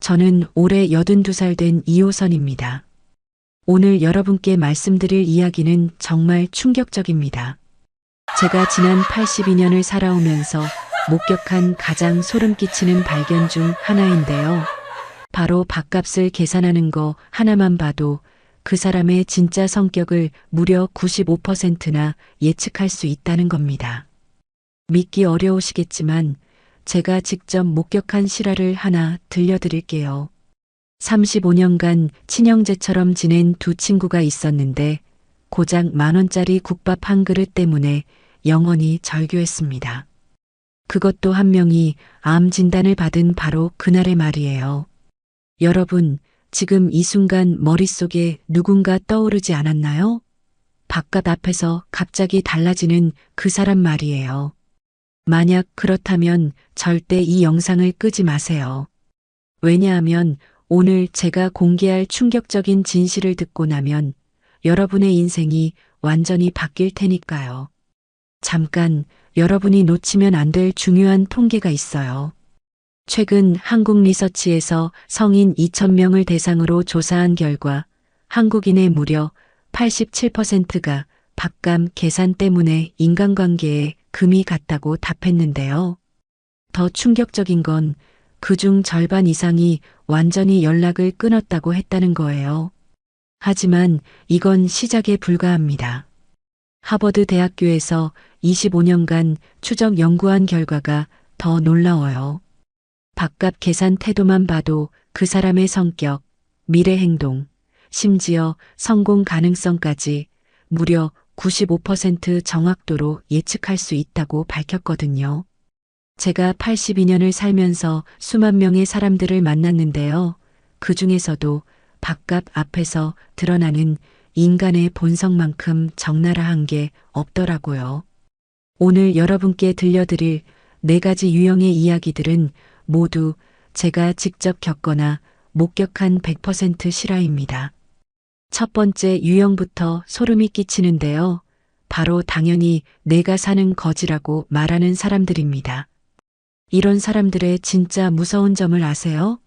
저는 올해 82살 된 이호선입니다. 오늘 여러분께 말씀드릴 이야기는 정말 충격적입니다. 제가 지난 82년을 살아오면서 목격한 가장 소름 끼치는 발견 중 하나인데요. 바로 밥값을 계산하는 거 하나만 봐도 그 사람의 진짜 성격을 무려 95%나 예측할 수 있다는 겁니다. 믿기 어려우시겠지만 제가 직접 목격한 실화를 하나 들려드릴게요. 35년간 친형제처럼 지낸 두 친구가 있었는데 고작 10,000원짜리 국밥 한 그릇 때문에 영원히 절교했습니다. 그것도 한 명이 암 진단을 받은 바로 그날의 말이에요. 여러분, 지금 이 순간 머릿속에 누군가 떠오르지 않았나요? 밥값 앞에서 갑자기 달라지는 그 사람 말이에요. 만약 그렇다면 절대 이 영상을 끄지 마세요. 왜냐하면 오늘 제가 공개할 충격적인 진실을 듣고 나면 여러분의 인생이 완전히 바뀔 테니까요. 잠깐, 여러분이 놓치면 안 될 중요한 통계가 있어요. 최근 한국리서치에서 성인 2,000명을 대상으로 조사한 결과 한국인의 무려 87%가 밥값 계산 때문에 인간관계에 금이 갔다고 답했는데요. 더 충격적인 건 그중 절반 이상이 완전히 연락을 끊었다고 했다는 거예요. 하지만 이건 시작에 불과합니다. 하버드 대학교에서 25년간 추적 연구한 결과가 더 놀라워요. 밥값 계산 태도만 봐도 그 사람의 성격, 미래 행동, 심지어 성공 가능성까지 무려 95% 정확도로 예측할 수 있다고 밝혔거든요. 제가 82년을 살면서 수만 명의 사람들을 만났는데요. 그 중에서도 밥값 앞에서 드러나는 인간의 본성만큼 적나라한 게 없더라고요. 오늘 여러분께 들려드릴 4가지 유형의 이야기들은 모두 제가 직접 겪거나 목격한 100% 실화입니다. 첫 번째 유형부터 소름이 끼치는데요. 바로 당연히 내가 사는 거지라고 말하는 사람들입니다. 이런 사람들의 진짜 무서운 점을 아세요?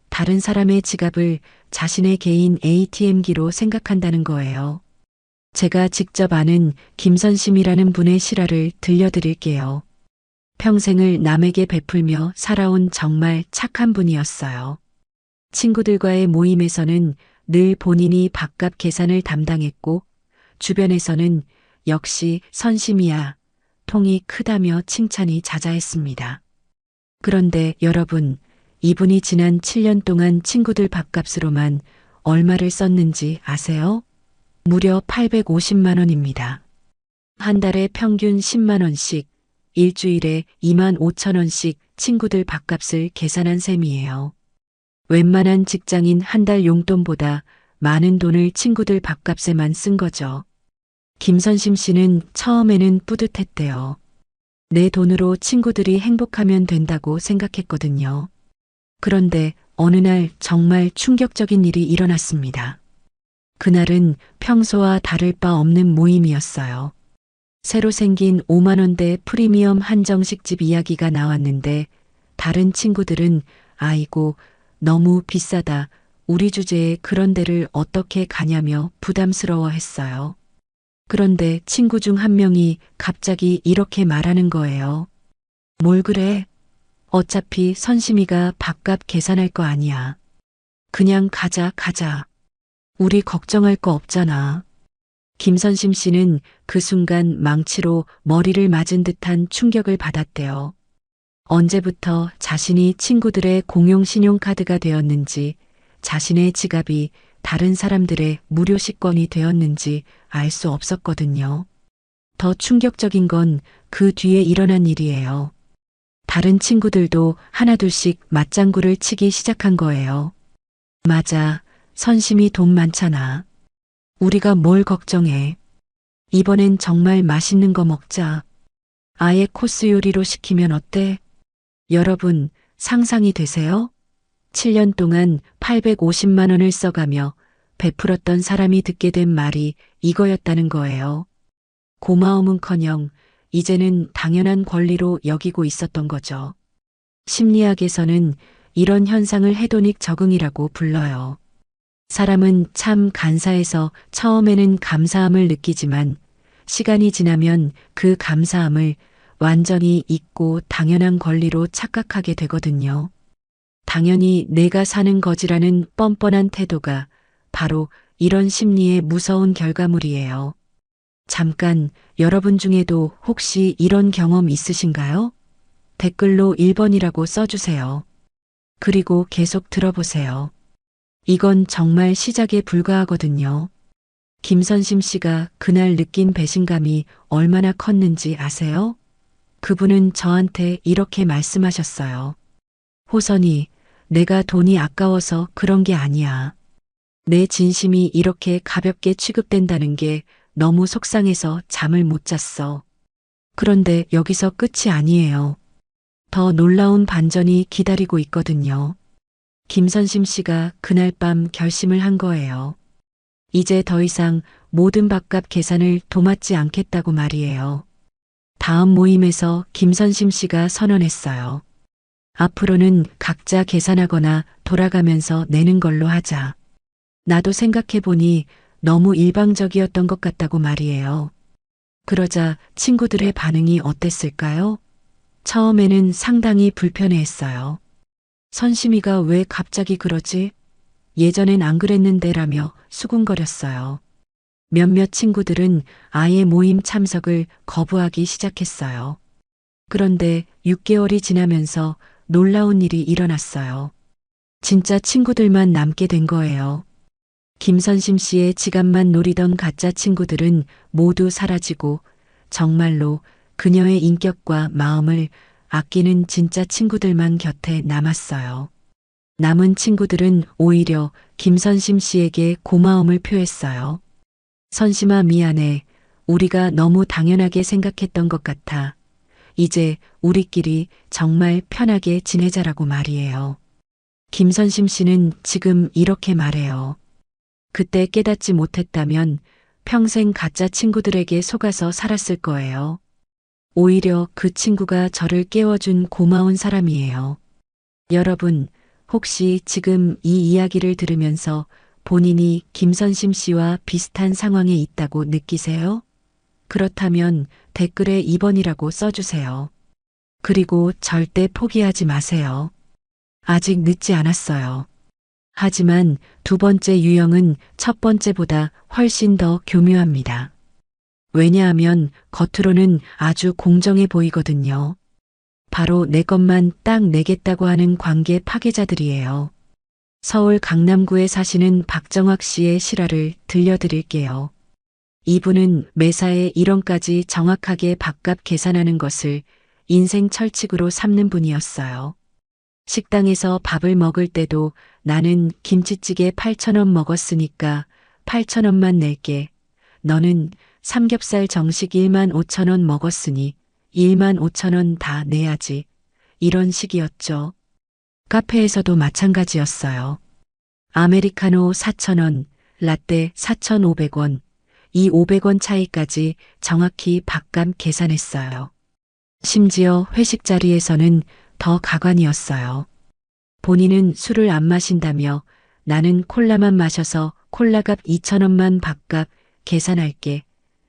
다른 사람의 지갑을 자신의 개인 ATM기로 생각한다는 거예요. 제가 직접 아는 김선심이라는 분의 실화를 들려드릴게요. 평생을 남에게 베풀며 살아온 정말 착한 분이었어요. 친구들과의 모임에서는 늘 본인이 밥값 계산을 담당했고 주변에서는 역시 선심이야, 통이 크다며 칭찬이 자자했습니다. 그런데 여러분, 이분이 지난 7년 동안 친구들 밥값으로만 얼마를 썼는지 아세요? 무려 850만 원입니다. 한 달에 평균 10만 원씩, 일주일에 25,000원씩 친구들 밥값을 계산한 셈이에요. 웬만한 직장인 한 달 용돈보다 많은 돈을 친구들 밥값에만 쓴 거죠. 김선심 씨는 처음에는 뿌듯했대요. 내 돈으로 친구들이 행복하면 된다고 생각했거든요. 그런데 어느 날 정말 충격적인 일이 일어났습니다. 그날은 평소와 다를 바 없는 모임이었어요. 새로 생긴 5만 원대 프리미엄 한정식집 이야기가 나왔는데 다른 친구들은 아이고 너무 비싸다, 우리 주제에 그런 데를 어떻게 가냐며 부담스러워했어요. 그런데 친구 중 한 명이 갑자기 이렇게 말하는 거예요. 뭘 그래? 어차피 선심이가 밥값 계산할 거 아니야. 그냥 가자. 우리 걱정할 거 없잖아. 김선심 씨는 그 순간 망치로 머리를 맞은 듯한 충격을 받았대요. 언제부터 자신이 친구들의 공용 신용카드가 되었는지, 자신의 지갑이 다른 사람들의 무료 식권이 되었는지 알 수 없었거든요. 더 충격적인 건 그 뒤에 일어난 일이에요. 다른 친구들도 하나둘씩 맞장구를 치기 시작한 거예요. 맞아, 선심이 돈 많잖아. 우리가 뭘 걱정해. 이번엔 정말 맛있는 거 먹자. 아예 코스 요리로 시키면 어때? 여러분, 상상이 되세요? 7년 동안 850만 원을 써가며 베풀었던 사람이 듣게 된 말이 이거였다는 거예요. 고마움은커녕 이제는 당연한 권리로 여기고 있었던 거죠. 심리학에서는 이런 현상을 헤도닉 적응이라고 불러요. 사람은 참 간사해서 처음에는 감사함을 느끼지만 시간이 지나면 그 감사함을 완전히 잊고 당연한 권리로 착각하게 되거든요. 당연히 내가 사는 거지라는 뻔뻔한 태도가 바로 이런 심리의 무서운 결과물이에요. 잠깐, 여러분 중에도 혹시 이런 경험 있으신가요? 댓글로 1번이라고 써주세요. 그리고 계속 들어보세요. 이건 정말 시작에 불과하거든요. 김선심 씨가 그날 느낀 배신감이 얼마나 컸는지 아세요? 그분은 저한테 이렇게 말씀하셨어요. 호선이, 내가 돈이 아까워서 그런 게 아니야. 내 진심이 이렇게 가볍게 취급된다는 게 너무 속상해서 잠을 못 잤어. 그런데 여기서 끝이 아니에요. 더 놀라운 반전이 기다리고 있거든요. 김선심 씨가 그날 밤 결심을 한 거예요. 이제 더 이상 모든 밥값 계산을 도맡지 않겠다고 말이에요. 다음 모임에서 김선심 씨가 선언했어요. 앞으로는 각자 계산하거나 돌아가면서 내는 걸로 하자. 나도 생각해보니 너무 일방적이었던 것 같다고 말이에요. 그러자 친구들의 반응이 어땠을까요? 처음에는 상당히 불편해했어요. 선심이가 왜 갑자기 그러지? 예전엔 안 그랬는데라며 수군거렸어요. 몇몇 친구들은 아예 모임 참석을 거부하기 시작했어요. 그런데 6개월이 지나면서 놀라운 일이 일어났어요. 진짜 친구들만 남게 된 거예요. 김선심 씨의 지갑만 노리던 가짜 친구들은 모두 사라지고 정말로 그녀의 인격과 마음을 아끼는 진짜 친구들만 곁에 남았어요. 남은 친구들은 오히려 김선심 씨에게 고마움을 표했어요. 선심아, 미안해. 우리가 너무 당연하게 생각했던 것 같아. 이제 우리끼리 정말 편하게 지내자라고 말이에요. 김선심 씨는 지금 이렇게 말해요. 그때 깨닫지 못했다면 평생 가짜 친구들에게 속아서 살았을 거예요. 오히려 그 친구가 저를 깨워준 고마운 사람이에요. 여러분, 혹시 지금 이 이야기를 들으면서 본인이 김선심 씨와 비슷한 상황에 있다고 느끼세요? 그렇다면 댓글에 2번이라고 써주세요. 그리고 절대 포기하지 마세요. 아직 늦지 않았어요. 하지만 두 번째 유형은 첫 번째보다 훨씬 더 교묘합니다. 왜냐하면 겉으로는 아주 공정해 보이거든요. 바로 내 것만 딱 내겠다고 하는 관계 파괴자들이에요. 서울 강남구에 사시는 박정학 씨의 실화를 들려드릴게요. 이분은 매사에 1원까지 정확하게 밥값 계산하는 것을 인생 철칙으로 삼는 분이었어요. 식당에서 밥을 먹을 때도 나는 김치찌개 8,000원 먹었으니까 8,000원만 낼게. 너는 삼겹살 정식 15,000원 먹었으니 15,000원 다 내야지. 이런 식이었죠. 카페에서도 마찬가지였어요. 아메리카노 4,000원, 라떼 4,500원, 이 500원 차이까지 정확히 밥값 계산했어요. 심지어 회식 자리에서는 더 가관이었어요. 본인은 술을 안 마신다며 나는 콜라만 마셔서 콜라값 2,000원만 밥값 계산할게.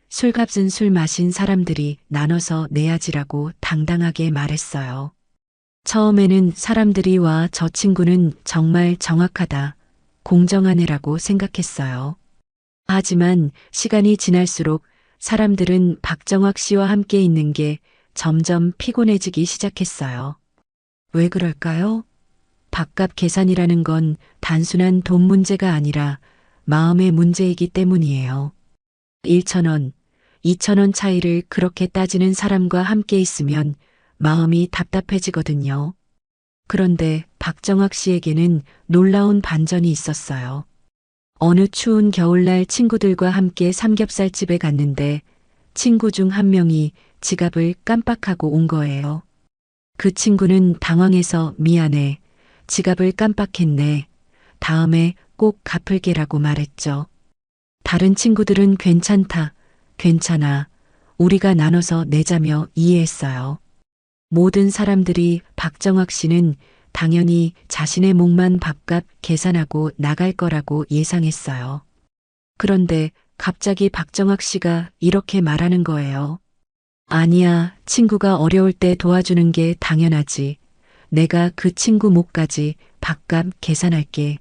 술값은 술 마신 사람들이 나눠서 내야지라고 당당하게 말했어요. 처음에는 사람들이 와, 저 친구는 정말 정확하다, 공정한 애라고 생각했어요. 하지만 시간이 지날수록 사람들은 박정학 씨와 함께 있는 게 점점 피곤해지기 시작했어요. 왜 그럴까요? 밥값 계산이라는 건 단순한 돈 문제가 아니라 마음의 문제이기 때문이에요. 1,000원, 2,000원 차이를 그렇게 따지는 사람과 함께 있으면 마음이 답답해지거든요. 그런데 박정학 씨에게는 놀라운 반전이 있었어요. 어느 추운 겨울날 친구들과 함께 삼겹살집에 갔는데 친구 중 한 명이 지갑을 깜빡하고 온 거예요. 그 친구는 당황해서 미안해. 지갑을 깜빡했네. 다음에 꼭 갚을게라고 말했죠. 다른 친구들은 괜찮다, 괜찮아. 우리가 나눠서 내자며 이해했어요. 모든 사람들이 박정학 씨는 당연히 자신의 목만 밥값 계산하고 나갈 거라고 예상했어요. 그런데 갑자기 박정학 씨가 이렇게 말하는 거예요. 아니야, 친구가 어려울 때 도와주는 게 당연하지. 내가 그 친구 목까지 밥값 계산할게.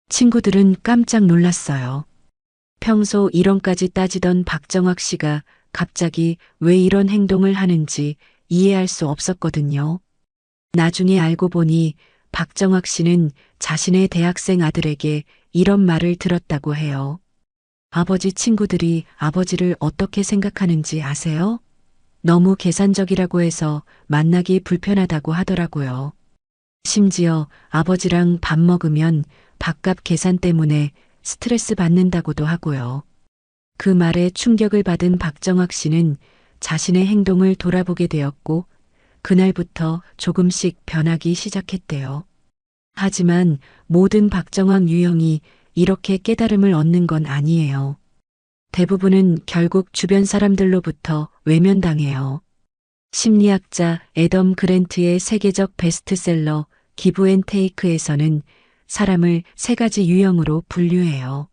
친구들은 깜짝 놀랐어요. 평소 1원까지 따지던 박정학 씨가 갑자기 왜 이런 행동을 하는지 이해할 수 없었거든요. 나중에 알고 보니 박정학 씨는 자신의 대학생 아들에게 이런 말을 들었다고 해요. 아버지 친구들이 아버지를 어떻게 생각하는지 아세요? 너무 계산적이라고 해서 만나기 불편하다고 하더라고요. 심지어 아버지랑 밥 먹으면 밥값 계산 때문에 스트레스 받는다고도 하고요. 그 말에 충격을 받은 박정학 씨는 자신의 행동을 돌아보게 되었고 그날부터 조금씩 변하기 시작했대요. 하지만 모든 박정학 유형이 이렇게 깨달음을 얻는 건 아니에요. 대부분은 결국 주변 사람들로부터 외면당해요. 심리학자 애덤 그랜트의 세계적 베스트셀러 기브 앤 테이크에서는 사람을 세 가지 유형으로 분류해요.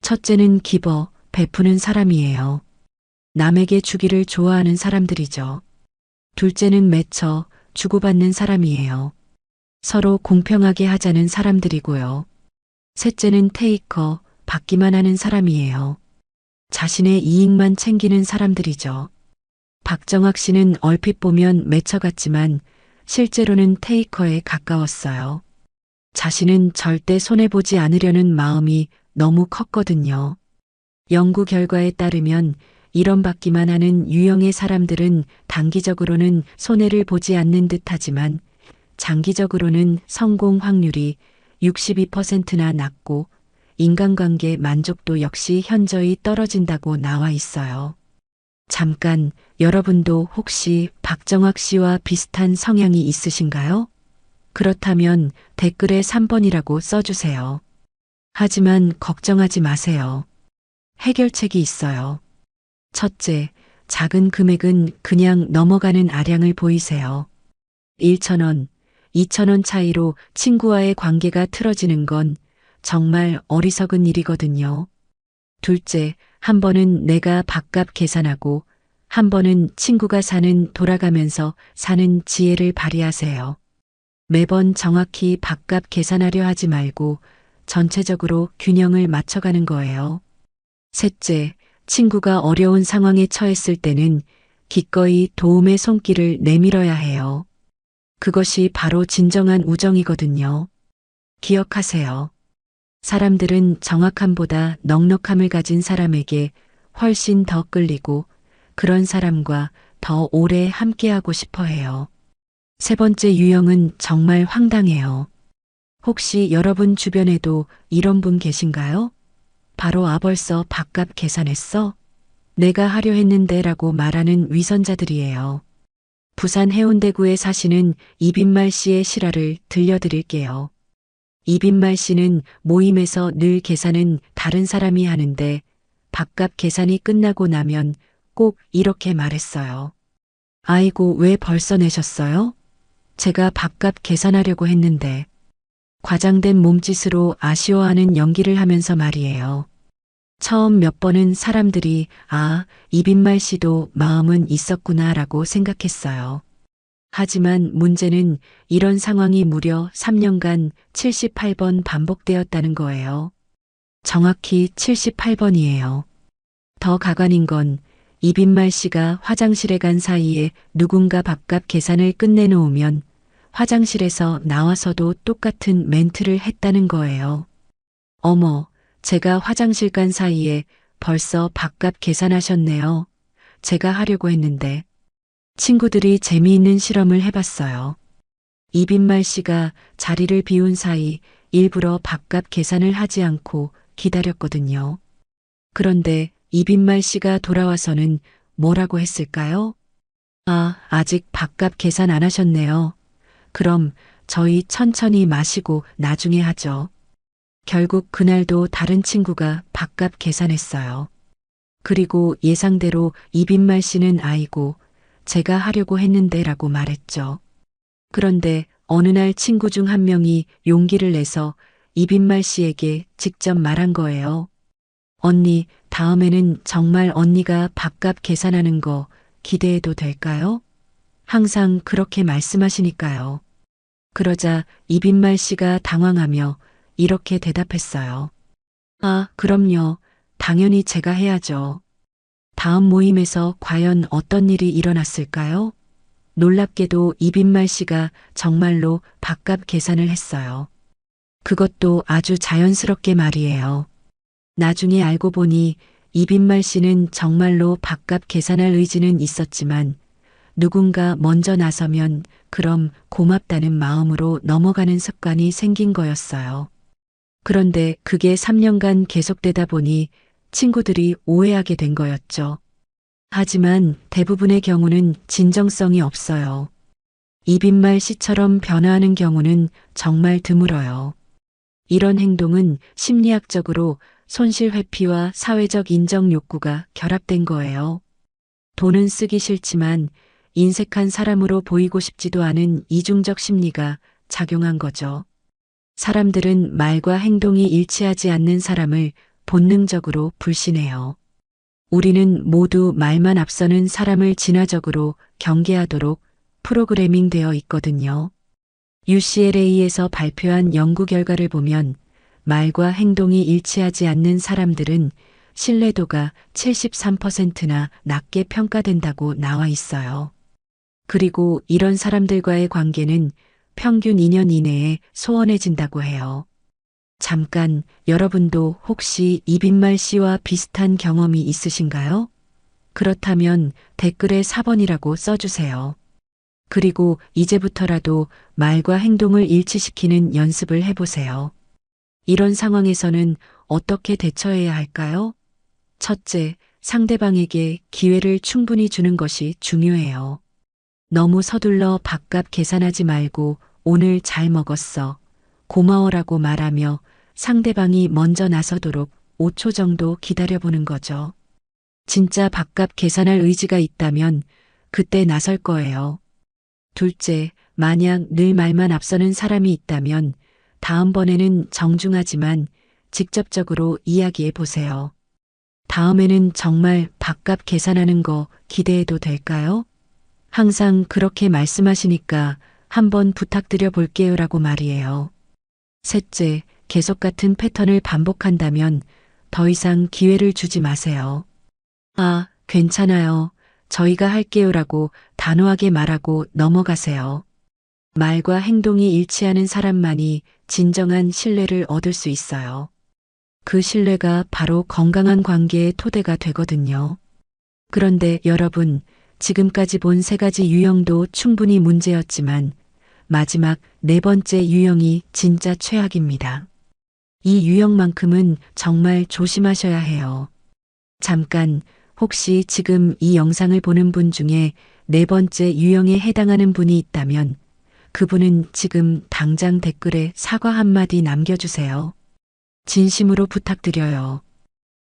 첫째는 기버, 베푸는 사람이에요. 남에게 주기를 좋아하는 사람들이죠. 둘째는 매처, 주고받는 사람이에요. 서로 공평하게 하자는 사람들이고요. 셋째는 테이커, 받기만 하는 사람이에요. 자신의 이익만 챙기는 사람들이죠. 박정학 씨는 얼핏 보면 매처 같지만 실제로는 테이커에 가까웠어요. 자신은 절대 손해보지 않으려는 마음이 너무 컸거든요. 연구 결과에 따르면 이런 받기만 하는 유형의 사람들은 단기적으로는 손해를 보지 않는 듯하지만 장기적으로는 성공 확률이 62%나 낮고 인간관계 만족도 역시 현저히 떨어진다고 나와 있어요. 잠깐, 여러분도 혹시 박정학 씨와 비슷한 성향이 있으신가요? 그렇다면 댓글에 3번이라고 써주세요. 하지만 걱정하지 마세요. 해결책이 있어요. 첫째, 작은 금액은 그냥 넘어가는 아량을 보이세요. 1,000원, 2,000원 차이로 친구와의 관계가 틀어지는 건 정말 어리석은 일이거든요. 둘째, 한 번은 내가 밥값 계산하고 한 번은 친구가 사는 돌아가면서 사는 지혜를 발휘하세요. 매번 정확히 밥값 계산하려 하지 말고 전체적으로 균형을 맞춰가는 거예요. 셋째, 친구가 어려운 상황에 처했을 때는 기꺼이 도움의 손길을 내밀어야 해요. 그것이 바로 진정한 우정이거든요. 기억하세요. 사람들은 정확함보다 넉넉함을 가진 사람에게 훨씬 더 끌리고 그런 사람과 더 오래 함께하고 싶어 해요. 세 번째 유형은 정말 황당해요. 혹시 여러분 주변에도 이런 분 계신가요? 바로 벌써 밥값 계산했어? 내가 하려 했는데 라고 말하는 위선자들이에요. 부산 해운대구에 사시는 이빈말 씨의 실화를 들려드릴게요. 이빈말 씨는 모임에서 늘 계산은 다른 사람이 하는데 밥값 계산이 끝나고 나면 꼭 이렇게 말했어요. 아이고, 왜 벌써 내셨어요? 제가 밥값 계산하려고 했는데. 과장된 몸짓으로 아쉬워하는 연기를 하면서 말이에요. 처음 몇 번은 사람들이 이빈말 씨도 마음은 있었구나 라고 생각했어요. 하지만 문제는 이런 상황이 무려 3년간 78번 반복되었다는 거예요. 정확히 78번이에요. 더 가관인 건 이빈말 씨가 화장실에 간 사이에 누군가 밥값 계산을 끝내놓으면 화장실에서 나와서도 똑같은 멘트를 했다는 거예요. 어머, 제가 화장실 간 사이에 벌써 밥값 계산하셨네요. 제가 하려고 했는데. 친구들이 재미있는 실험을 해봤어요. 이빈말 씨가 자리를 비운 사이 일부러 밥값 계산을 하지 않고 기다렸거든요. 그런데 이빈말 씨가 돌아와서는 뭐라고 했을까요? 아직 밥값 계산 안 하셨네요. 그럼 저희 천천히 마시고 나중에 하죠. 결국 그날도 다른 친구가 밥값 계산했어요. 그리고 예상대로 이빈말 씨는 아이고, 제가 하려고 했는데 라고 말했죠. 그런데 어느 날 친구 중 한 명이 용기를 내서 이빈말 씨에게 직접 말한 거예요. 언니, 다음에는 정말 언니가 밥값 계산하는 거 기대해도 될까요? 항상 그렇게 말씀하시니까요. 그러자 이빈말 씨가 당황하며 이렇게 대답했어요. 아, 그럼요. 당연히 제가 해야죠. 다음 모임에서 과연 어떤 일이 일어났을까요? 놀랍게도 이빈말 씨가 정말로 밥값 계산을 했어요. 그것도 아주 자연스럽게 말이에요. 나중에 알고 보니 이빈말 씨는 정말로 밥값 계산할 의지는 있었지만 누군가 먼저 나서면 그럼 고맙다는 마음으로 넘어가는 습관이 생긴 거였어요. 그런데 그게 3년간 계속되다 보니 친구들이 오해하게 된 거였죠. 하지만 대부분의 경우는 진정성이 없어요. 이빈말 씨처럼 변화하는 경우는 정말 드물어요. 이런 행동은 심리학적으로 손실 회피와 사회적 인정 욕구가 결합된 거예요. 돈은 쓰기 싫지만 인색한 사람으로 보이고 싶지도 않은 이중적 심리가 작용한 거죠. 사람들은 말과 행동이 일치하지 않는 사람을 본능적으로 불신해요. 우리는 모두 말만 앞서는 사람을 진화적으로 경계하도록 프로그래밍 되어 있거든요. UCLA에서 발표한 연구 결과를 보면 말과 행동이 일치하지 않는 사람들은 신뢰도가 73%나 낮게 평가된다고 나와 있어요. 그리고 이런 사람들과의 관계는 평균 2년 이내에 소원해진다고 해요. 잠깐, 여러분도 혹시 이빈말 씨와 비슷한 경험이 있으신가요? 그렇다면 댓글에 4번이라고 써주세요. 그리고 이제부터라도 말과 행동을 일치시키는 연습을 해보세요. 이런 상황에서는 어떻게 대처해야 할까요? 첫째, 상대방에게 기회를 충분히 주는 것이 중요해요. 너무 서둘러 밥값 계산하지 말고 오늘 잘 먹었어. 고마워라고 말하며 상대방이 먼저 나서도록 5초 정도 기다려보는 거죠. 진짜 밥값 계산할 의지가 있다면 그때 나설 거예요. 둘째, 만약 늘 말만 앞서는 사람이 있다면 다음번에는 정중하지만 직접적으로 이야기해 보세요. 다음에는 정말 밥값 계산하는 거 기대해도 될까요? 항상 그렇게 말씀하시니까 한번 부탁드려 볼게요라고 말이에요. 셋째, 계속 같은 패턴을 반복한다면 더 이상 기회를 주지 마세요. 아, 괜찮아요. 저희가 할게요라고 단호하게 말하고 넘어가세요. 말과 행동이 일치하는 사람만이 진정한 신뢰를 얻을 수 있어요. 그 신뢰가 바로 건강한 관계의 토대가 되거든요. 그런데 여러분, 지금까지 본 세 가지 유형도 충분히 문제였지만 마지막 네 번째 유형이 진짜 최악입니다. 이 유형만큼은 정말 조심하셔야 해요. 잠깐, 혹시 지금 이 영상을 보는 분 중에 네 번째 유형에 해당하는 분이 있다면 그분은 지금 당장 댓글에 사과 한마디 남겨주세요. 진심으로 부탁드려요.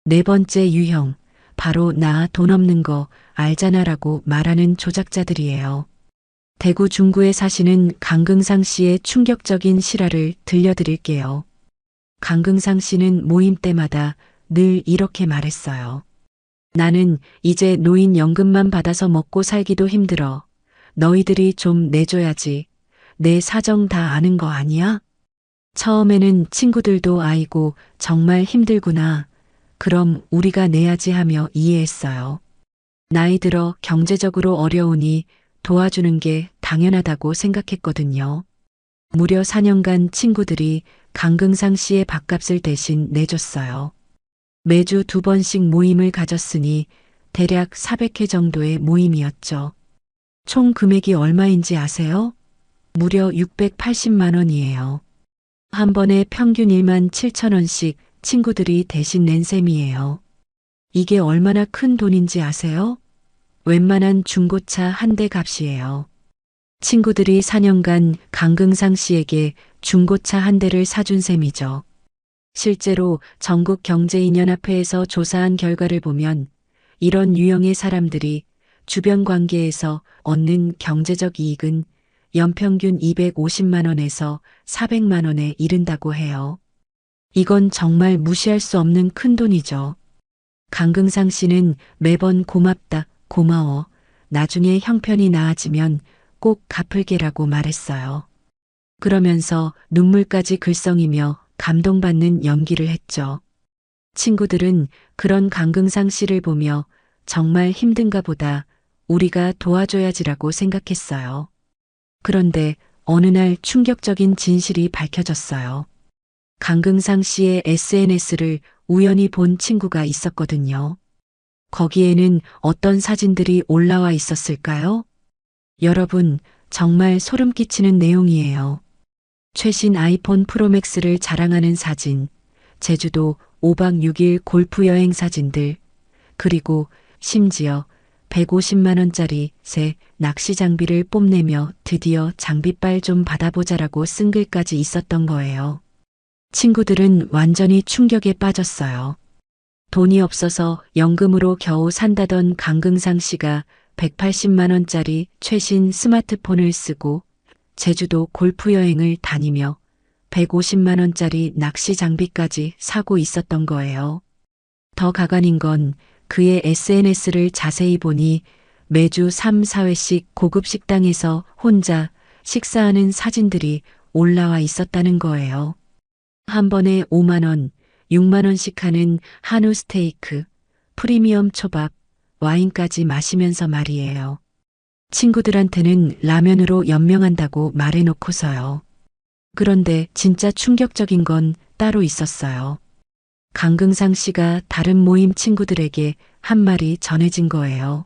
네 번째 유형, 바로 나 돈 없는 거 알잖아라고 말하는 조작자들이에요. 대구 중구에 사시는 강긍상 씨의 충격적인 실화를 들려드릴게요. 강긍상 씨는 모임 때마다 늘 이렇게 말했어요. 나는 이제 노인연금만 받아서 먹고 살기도 힘들어. 너희들이 좀 내줘야지. 내 사정 다 아는 거 아니야? 처음에는 친구들도 아이고 정말 힘들구나. 그럼 우리가 내야지 하며 이해했어요. 나이 들어 경제적으로 어려우니 도와주는 게 당연하다고 생각했거든요. 무려 4년간 친구들이 강긍상 씨의 밥값을 대신 내줬어요. 매주 2번씩 모임을 가졌으니 대략 400회 정도의 모임이었죠. 총 금액이 얼마인지 아세요? 무려 680만 원이에요. 한 번에 평균 1만 7천 원씩 친구들이 대신 낸 셈이에요. 이게 얼마나 큰 돈인지 아세요? 웬만한 중고차 한 대 값이에요. 친구들이 4년간 강긍상 씨에게 중고차 한 대를 사준 셈이죠. 실제로 전국경제인연합회에서 조사한 결과를 보면 이런 유형의 사람들이 주변 관계에서 얻는 경제적 이익은 연평균 250만 원에서 400만 원에 이른다고 해요. 이건 정말 무시할 수 없는 큰 돈이죠. 강긍상 씨는 매번 고맙다, 고마워. 나중에 형편이 나아지면 꼭 갚을게라고 말했어요. 그러면서 눈물까지 글썽이며 감동받는 연기를 했죠. 친구들은 그런 강긍상 씨를 보며 정말 힘든가 보다 우리가 도와줘야지라고 생각했어요. 그런데 어느 날 충격적인 진실이 밝혀졌어요. 강긍상 씨의 SNS를 우연히 본 친구가 있었거든요. 거기에는 어떤 사진들이 올라와 있었을까요? 여러분, 정말 소름 끼치는 내용이에요. 최신 아이폰 프로맥스를 자랑하는 사진, 제주도 5박 6일 골프 여행 사진들, 그리고 심지어 150만 원짜리 새 낚시 장비를 뽐내며 드디어 장비빨 좀 받아보자라고 쓴 글까지 있었던 거예요. 친구들은 완전히 충격에 빠졌어요. 돈이 없어서 연금으로 겨우 산다던 강긍상 씨가 180만 원짜리 최신 스마트폰을 쓰고 제주도 골프 여행을 다니며 150만 원짜리 낚시 장비까지 사고 있었던 거예요. 더 가관인 건 그의 SNS를 자세히 보니 매주 3, 4회씩 고급 식당에서 혼자 식사하는 사진들이 올라와 있었다는 거예요. 한 번에 5만 원, 6만 원씩 하는 한우 스테이크, 프리미엄 초밥, 와인까지 마시면서 말이에요. 친구들한테는 라면으로 연명한다고 말해놓고서요. 그런데 진짜 충격적인 건 따로 있었어요. 강긍상 씨가 다른 모임 친구들에게 한 말이 전해진 거예요.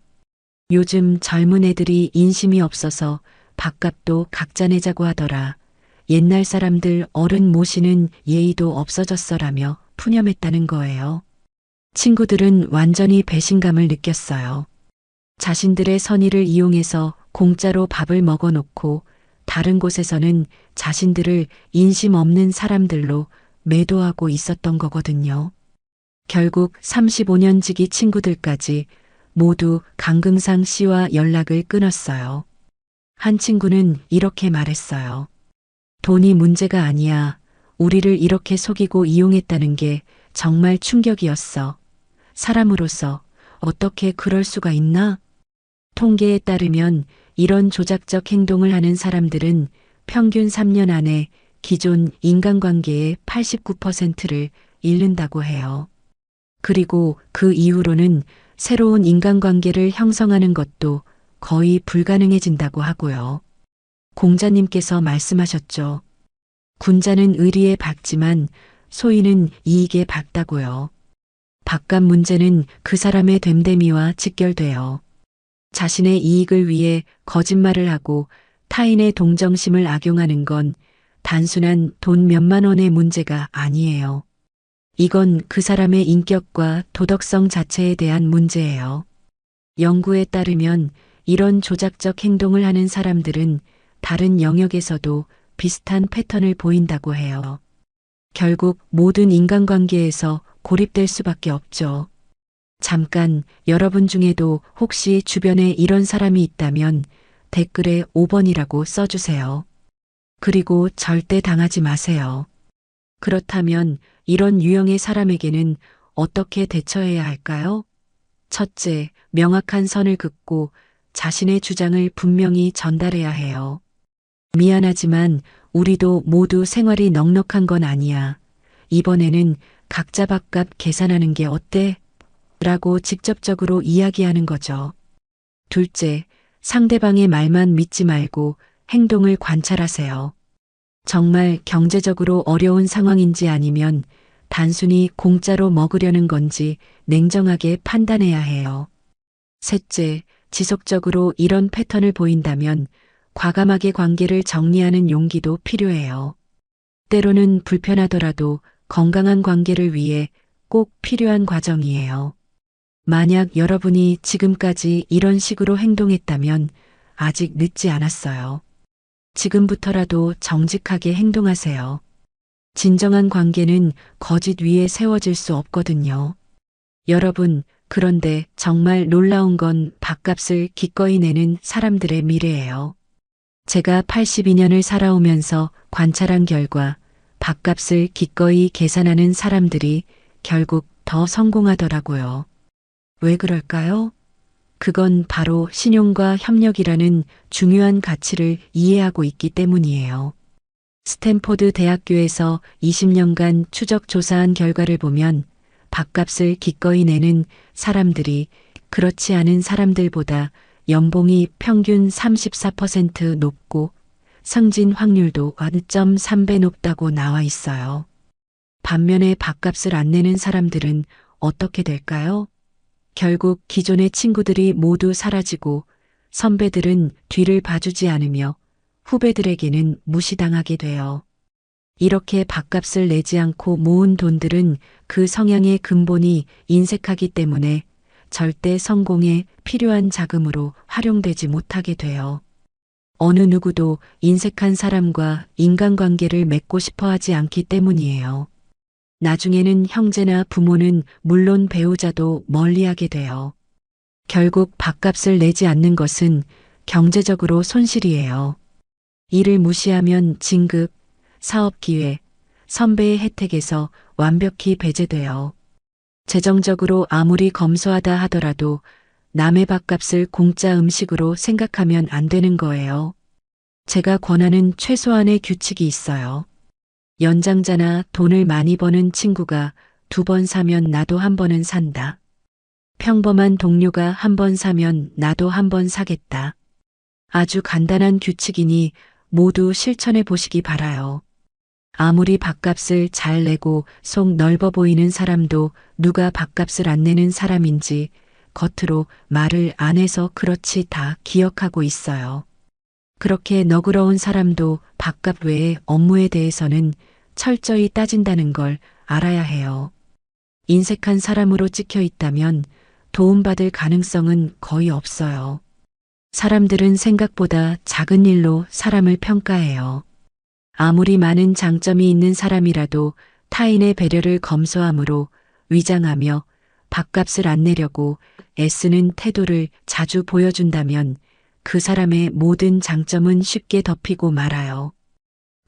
요즘 젊은 애들이 인심이 없어서 밥값도 각자 내자고 하더라. 옛날 사람들 어른 모시는 예의도 없어졌어라며 푸념했다는 거예요. 친구들은 완전히 배신감을 느꼈어요. 자신들의 선의를 이용해서 공짜로 밥을 먹어놓고 다른 곳에서는 자신들을 인심 없는 사람들로 매도하고 있었던 거거든요. 결국 35년 지기 친구들까지 모두 강긍상 씨와 연락을 끊었어요. 한 친구는 이렇게 말했어요. 돈이 문제가 아니야. 우리를 이렇게 속이고 이용했다는 게 정말 충격이었어. 사람으로서 어떻게 그럴 수가 있나? 통계에 따르면 이런 조작적 행동을 하는 사람들은 평균 3년 안에 기존 인간관계의 89%를 잃는다고 해요. 그리고 그 이후로는 새로운 인간관계를 형성하는 것도 거의 불가능해진다고 하고요. 공자님께서 말씀하셨죠. 군자는 의리에 박지만 소인은 이익에 박다고요. 밥값 문제는 그 사람의 됨됨이와 직결돼요. 자신의 이익을 위해 거짓말을 하고 타인의 동정심을 악용하는 건 단순한 돈 몇만 원의 문제가 아니에요. 이건 그 사람의 인격과 도덕성 자체에 대한 문제예요. 연구에 따르면 이런 조작적 행동을 하는 사람들은 다른 영역에서도 비슷한 패턴을 보인다고 해요. 결국 모든 인간관계에서 고립될 수밖에 없죠. 잠깐 여러분 중에도 혹시 주변에 이런 사람이 있다면 댓글에 5번이라고 써주세요. 그리고 절대 당하지 마세요. 그렇다면 이런 유형의 사람에게는 어떻게 대처해야 할까요? 첫째, 명확한 선을 긋고 자신의 주장을 분명히 전달해야 해요. 미안하지만 우리도 모두 생활이 넉넉한 건 아니야. 이번에는 각자 밥값 계산하는 게 어때? 라고 직접적으로 이야기하는 거죠. 둘째, 상대방의 말만 믿지 말고 행동을 관찰하세요. 정말 경제적으로 어려운 상황인지 아니면 단순히 공짜로 먹으려는 건지 냉정하게 판단해야 해요. 셋째, 지속적으로 이런 패턴을 보인다면 과감하게 관계를 정리하는 용기도 필요해요. 때로는 불편하더라도 건강한 관계를 위해 꼭 필요한 과정이에요. 만약 여러분이 지금까지 이런 식으로 행동했다면 아직 늦지 않았어요. 지금부터라도 정직하게 행동하세요. 진정한 관계는 거짓 위에 세워질 수 없거든요. 여러분, 그런데 정말 놀라운 건 밥값을 기꺼이 내는 사람들의 미래예요. 제가 82년을 살아오면서 관찰한 결과 밥값을 기꺼이 계산하는 사람들이 결국 더 성공하더라고요. 왜 그럴까요? 그건 바로 신용과 협력이라는 중요한 가치를 이해하고 있기 때문이에요. 스탠포드 대학교에서 20년간 추적 조사한 결과를 보면 밥값을 기꺼이 내는 사람들이 그렇지 않은 사람들보다 연봉이 평균 34% 높고 승진 확률도 1.3배 높다고 나와 있어요. 반면에 밥값을 안 내는 사람들은 어떻게 될까요? 결국 기존의 친구들이 모두 사라지고 선배들은 뒤를 봐주지 않으며 후배들에게는 무시당하게 돼요. 이렇게 밥값을 내지 않고 모은 돈들은 그 성향의 근본이 인색하기 때문에 절대 성공에 필요한 자금으로 활용되지 못하게 돼요. 어느 누구도 인색한 사람과 인간관계를 맺고 싶어 하지 않기 때문이에요. 나중에는 형제나 부모는 물론 배우자도 멀리하게 돼요. 결국 밥값을 내지 않는 것은 경제적으로 손실이에요. 이를 무시하면 진급, 사업 기회, 선배의 혜택에서 완벽히 배제돼요. 재정적으로 아무리 검소하다 하더라도 남의 밥값을 공짜 음식으로 생각하면 안 되는 거예요. 제가 권하는 최소한의 규칙이 있어요. 연장자나 돈을 많이 버는 친구가 2번 사면 나도 1번은 산다. 평범한 동료가 1번 사면 나도 1번 사겠다. 아주 간단한 규칙이니 모두 실천해 보시기 바라요. 아무리 밥값을 잘 내고 속 넓어 보이는 사람도 누가 밥값을 안 내는 사람인지 겉으로 말을 안 해서 그렇지 다 기억하고 있어요. 그렇게 너그러운 사람도 밥값 외의 업무에 대해서는 철저히 따진다는 걸 알아야 해요. 인색한 사람으로 찍혀 있다면 도움받을 가능성은 거의 없어요. 사람들은 생각보다 작은 일로 사람을 평가해요. 아무리 많은 장점이 있는 사람이라도 타인의 배려를 검소함으로 위장하며 밥값을 안 내려고 애쓰는 태도를 자주 보여준다면 그 사람의 모든 장점은 쉽게 덮이고 말아요.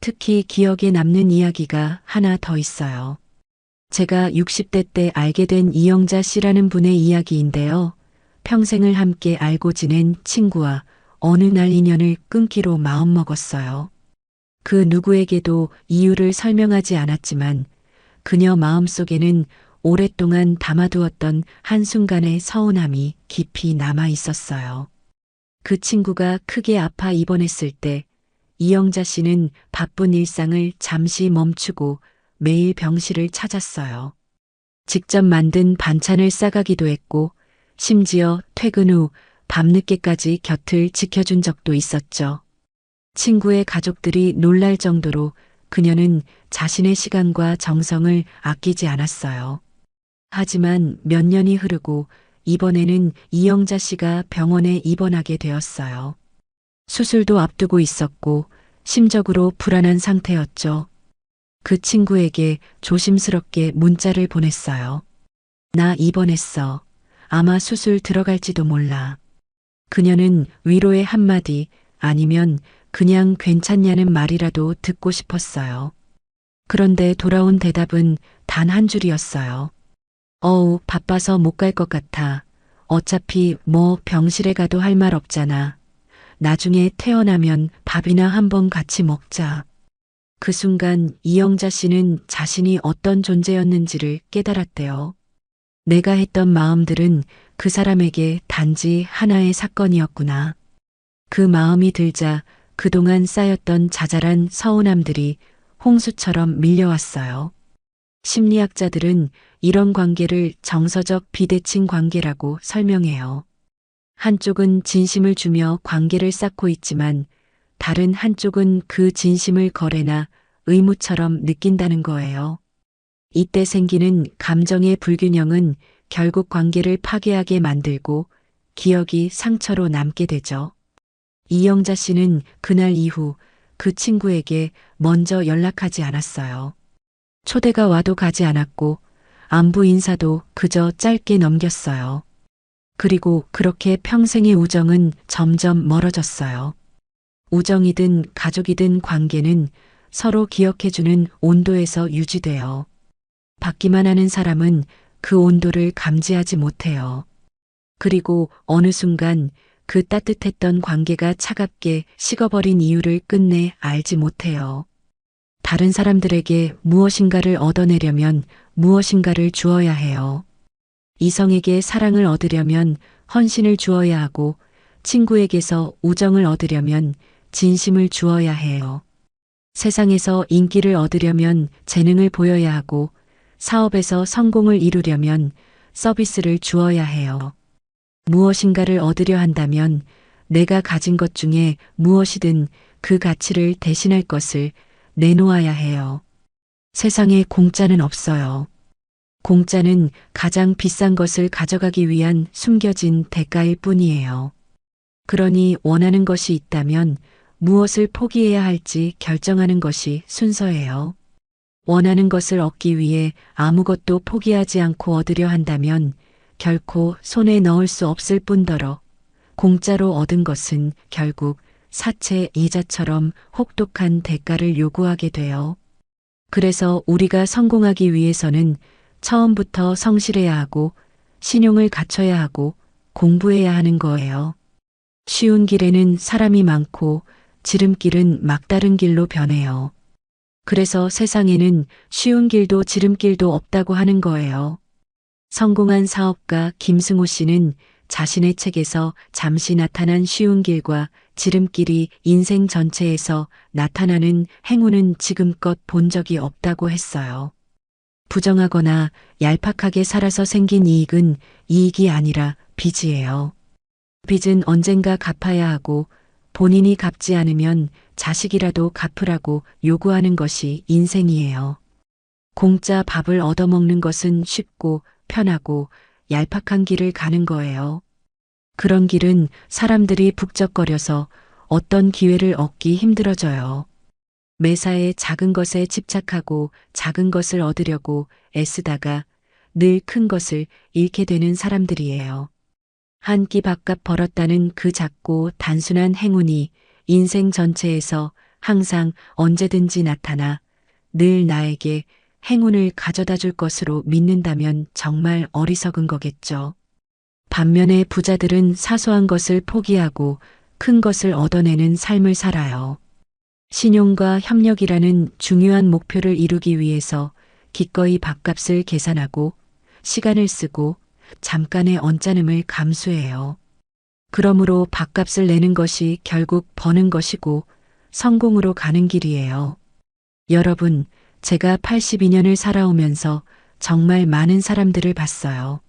특히 기억에 남는 이야기가 하나 더 있어요. 제가 60대 때 알게 된 이영자 씨라는 분의 이야기인데요. 평생을 함께 알고 지낸 친구와 어느 날 인연을 끊기로 마음먹었어요. 그 누구에게도 이유를 설명하지 않았지만 그녀 마음속에는 오랫동안 담아두었던 한순간의 서운함이 깊이 남아 있었어요. 그 친구가 크게 아파 입원했을 때 이영자 씨는 바쁜 일상을 잠시 멈추고 매일 병실을 찾았어요. 직접 만든 반찬을 싸가기도 했고 심지어 퇴근 후 밤늦게까지 곁을 지켜준 적도 있었죠. 친구의 가족들이 놀랄 정도로 그녀는 자신의 시간과 정성을 아끼지 않았어요. 하지만 몇 년이 흐르고 이번에는 이영자 씨가 병원에 입원하게 되었어요. 수술도 앞두고 있었고 심적으로 불안한 상태였죠. 그 친구에게 조심스럽게 문자를 보냈어요. 나 입원했어. 아마 수술 들어갈지도 몰라. 그녀는 위로의 한마디 아니면 그냥 괜찮냐는 말이라도 듣고 싶었어요. 그런데 돌아온 대답은 단 한 줄이었어요. 어우, 바빠서 못 갈 것 같아. 어차피 뭐 병실에 가도 할 말 없잖아. 나중에 태어나면 밥이나 한번 같이 먹자. 그 순간 이영자 씨는 자신이 어떤 존재였는지를 깨달았대요. 내가 했던 마음들은 그 사람에게 단지 하나의 사건이었구나. 그 마음이 들자 그동안 쌓였던 자잘한 서운함들이 홍수처럼 밀려왔어요. 심리학자들은 이런 관계를 정서적 비대칭 관계라고 설명해요. 한쪽은 진심을 주며 관계를 쌓고 있지만 다른 한쪽은 그 진심을 거래나 의무처럼 느낀다는 거예요. 이때 생기는 감정의 불균형은 결국 관계를 파괴하게 만들고 기억이 상처로 남게 되죠. 이영자 씨는 그날 이후 그 친구에게 먼저 연락하지 않았어요. 초대가 와도 가지 않았고 안부 인사도 그저 짧게 넘겼어요. 그리고 그렇게 평생의 우정은 점점 멀어졌어요. 우정이든 가족이든 관계는 서로 기억해주는 온도에서 유지돼요. 받기만 하는 사람은 그 온도를 감지하지 못해요. 그리고 어느 순간 그 따뜻했던 관계가 차갑게 식어버린 이유를 끝내 알지 못해요. 다른 사람들에게 무엇인가를 얻어내려면 무엇인가를 주어야 해요. 이성에게 사랑을 얻으려면 헌신을 주어야 하고 친구에게서 우정을 얻으려면 진심을 주어야 해요. 세상에서 인기를 얻으려면 재능을 보여야 하고 사업에서 성공을 이루려면 서비스를 주어야 해요. 무엇인가를 얻으려 한다면 내가 가진 것 중에 무엇이든 그 가치를 대신할 것을 내놓아야 해요. 세상에 공짜는 없어요. 공짜는 가장 비싼 것을 가져가기 위한 숨겨진 대가일 뿐이에요. 그러니 원하는 것이 있다면 무엇을 포기해야 할지 결정하는 것이 순서예요. 원하는 것을 얻기 위해 아무것도 포기하지 않고 얻으려 한다면 결코 손에 넣을 수 없을 뿐더러 공짜로 얻은 것은 결국 사채 이자처럼 혹독한 대가를 요구하게 돼요. 그래서 우리가 성공하기 위해서는 처음부터 성실해야 하고 신용을 갖춰야 하고 공부해야 하는 거예요. 쉬운 길에는 사람이 많고 지름길은 막다른 길로 변해요. 그래서 세상에는 쉬운 길도 지름길도 없다고 하는 거예요. 성공한 사업가 김승호 씨는 자신의 책에서 잠시 나타난 쉬운 길과 지름길이 인생 전체에서 나타나는 행운은 지금껏 본 적이 없다고 했어요. 부정하거나 얄팍하게 살아서 생긴 이익은 이익이 아니라 빚이에요. 빚은 언젠가 갚아야 하고 본인이 갚지 않으면 자식이라도 갚으라고 요구하는 것이 인생이에요. 공짜 밥을 얻어먹는 것은 쉽고 편하고 얄팍한 길을 가는 거예요. 그런 길은 사람들이 북적거려서 어떤 기회를 얻기 힘들어져요. 매사에 작은 것에 집착하고 작은 것을 얻으려고 애쓰다가 늘 큰 것을 잃게 되는 사람들이에요. 한 끼 밥값 벌었다는 그 작고 단순한 행운이 인생 전체에서 항상 언제든지 나타나 늘 나에게 행운을 가져다 줄 것으로 믿는다면 정말 어리석은 거겠죠. 반면에 부자들은 사소한 것을 포기하고 큰 것을 얻어내는 삶을 살아요. 신용과 협력이라는 중요한 목표를 이루기 위해서 기꺼이 밥값을 계산하고 시간을 쓰고 잠깐의 언짢음을 감수해요. 그러므로 밥값을 내는 것이 결국 버는 것이고 성공으로 가는 길이에요. 여러분, 제가 82년을 살아오면서 정말 많은 사람들을 봤어요.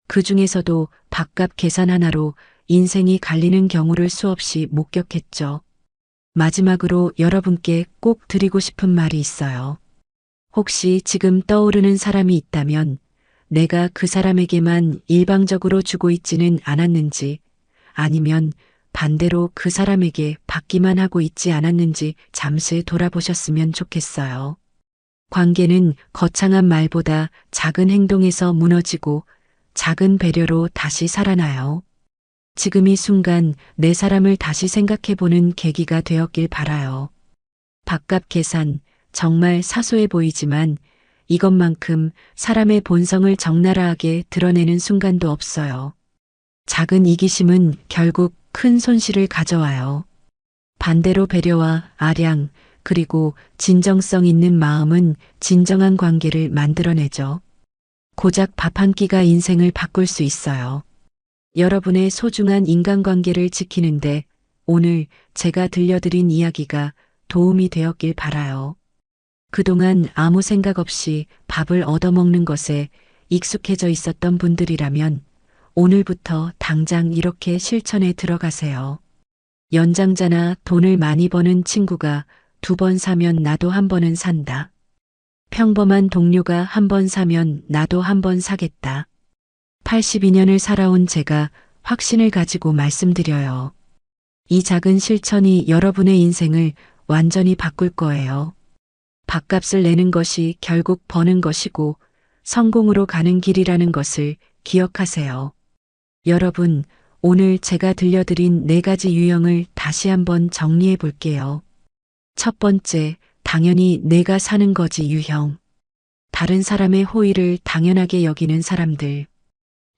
그 중에서도 밥값 계산 하나로 인생이 갈리는 경우를 수없이 목격했죠. 마지막으로 여러분께 꼭 드리고 싶은 말이 있어요. 혹시 지금 떠오르는 사람이 있다면 내가 그 사람에게만 일방적으로 주고 있지는 않았는지 아니면 반대로 그 사람에게 받기만 하고 있지 않았는지 잠시 돌아보셨으면 좋겠어요. 관계는 거창한 말보다 작은 행동에서 무너지고 작은 배려로 다시 살아나요. 지금 이 순간 내 사람을 다시 생각해보는 계기가 되었길 바라요. 밥값 계산, 정말 사소해 보이지만 이것만큼 사람의 본성을 적나라하게 드러내는 순간도 없어요. 작은 이기심은 결국 큰 손실을 가져와요. 반대로 배려와 아량, 그리고 진정성 있는 마음은 진정한 관계를 만들어내죠. 고작 밥 한 끼가 인생을 바꿀 수 있어요. 여러분의 소중한 인간관계를 지키는데 오늘 제가 들려드린 이야기가 도움이 되었길 바라요. 그동안 아무 생각 없이 밥을 얻어먹는 것에 익숙해져 있었던 분들이라면 오늘부터 당장 이렇게 실천에 들어가세요. 연장자나 돈을 많이 버는 친구가 2번 사면 나도 1번은 산다. 평범한 동료가 1번 사면 나도 1번 사겠다. 82년을 살아온 제가 확신을 가지고 말씀드려요. 이 작은 실천이 여러분의 인생을 완전히 바꿀 거예요. 밥값을 내는 것이 결국 버는 것이고 성공으로 가는 길이라는 것을 기억하세요. 여러분, 오늘 제가 들려드린 4가지 유형을 다시 한번 정리해 볼게요. 첫 번째, 당연히 내가 사는 거지 유형. 다른 사람의 호의를 당연하게 여기는 사람들.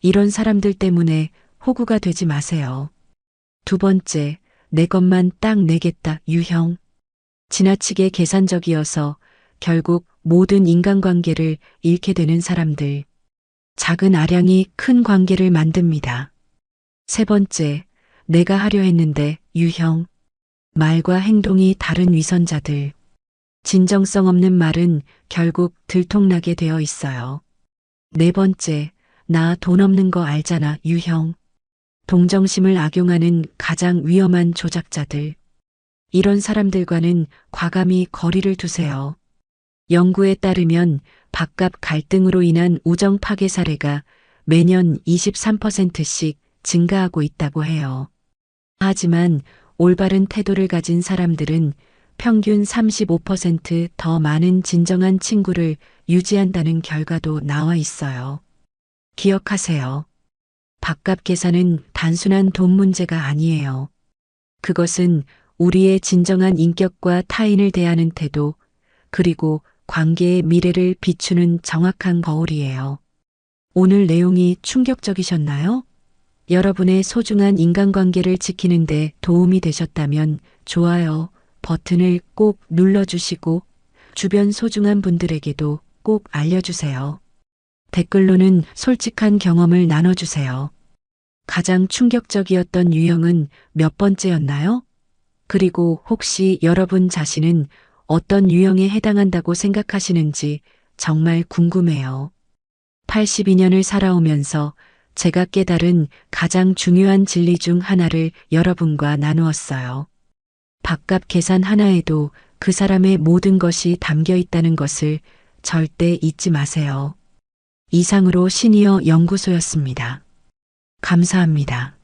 이런 사람들 때문에 호구가 되지 마세요. 두 번째, 내 것만 딱 내겠다 유형. 지나치게 계산적이어서 결국 모든 인간관계를 잃게 되는 사람들. 작은 아량이 큰 관계를 만듭니다. 세 번째, 내가 하려 했는데 유형. 말과 행동이 다른 위선자들. 진정성 없는 말은 결국 들통나게 되어 있어요. 네 번째, 나 돈 없는 거 알잖아 유형. 동정심을 악용하는 가장 위험한 조작자들. 이런 사람들과는 과감히 거리를 두세요. 연구에 따르면 밥값 갈등으로 인한 우정 파괴 사례가 매년 23%씩 증가하고 있다고 해요. 하지만 올바른 태도를 가진 사람들은 평균 35%더 많은 진정한 친구를 유지한다는 결과도 나와 있어요. 기억하세요. 밥값 계산은 단순한 돈 문제가 아니에요. 그것은 우리의 진정한 인격과 타인을 대하는 태도, 그리고 관계의 미래를 비추는 정확한 거울이에요. 오늘 내용이 충격적이셨나요? 여러분의 소중한 인간관계를 지키는 데 도움이 되셨다면 좋아요 버튼을 꼭 눌러주시고 주변 소중한 분들에게도 꼭 알려주세요. 댓글로는 솔직한 경험을 나눠주세요. 가장 충격적이었던 유형은 몇 번째였나요? 그리고 혹시 여러분 자신은 어떤 유형에 해당한다고 생각하시는지 정말 궁금해요. 82년을 살아오면서 제가 깨달은 가장 중요한 진리 중 하나를 여러분과 나누었어요. 밥값 계산 하나에도 그 사람의 모든 것이 담겨 있다는 것을 절대 잊지 마세요. 이상으로 시니어 연구소였습니다. 감사합니다.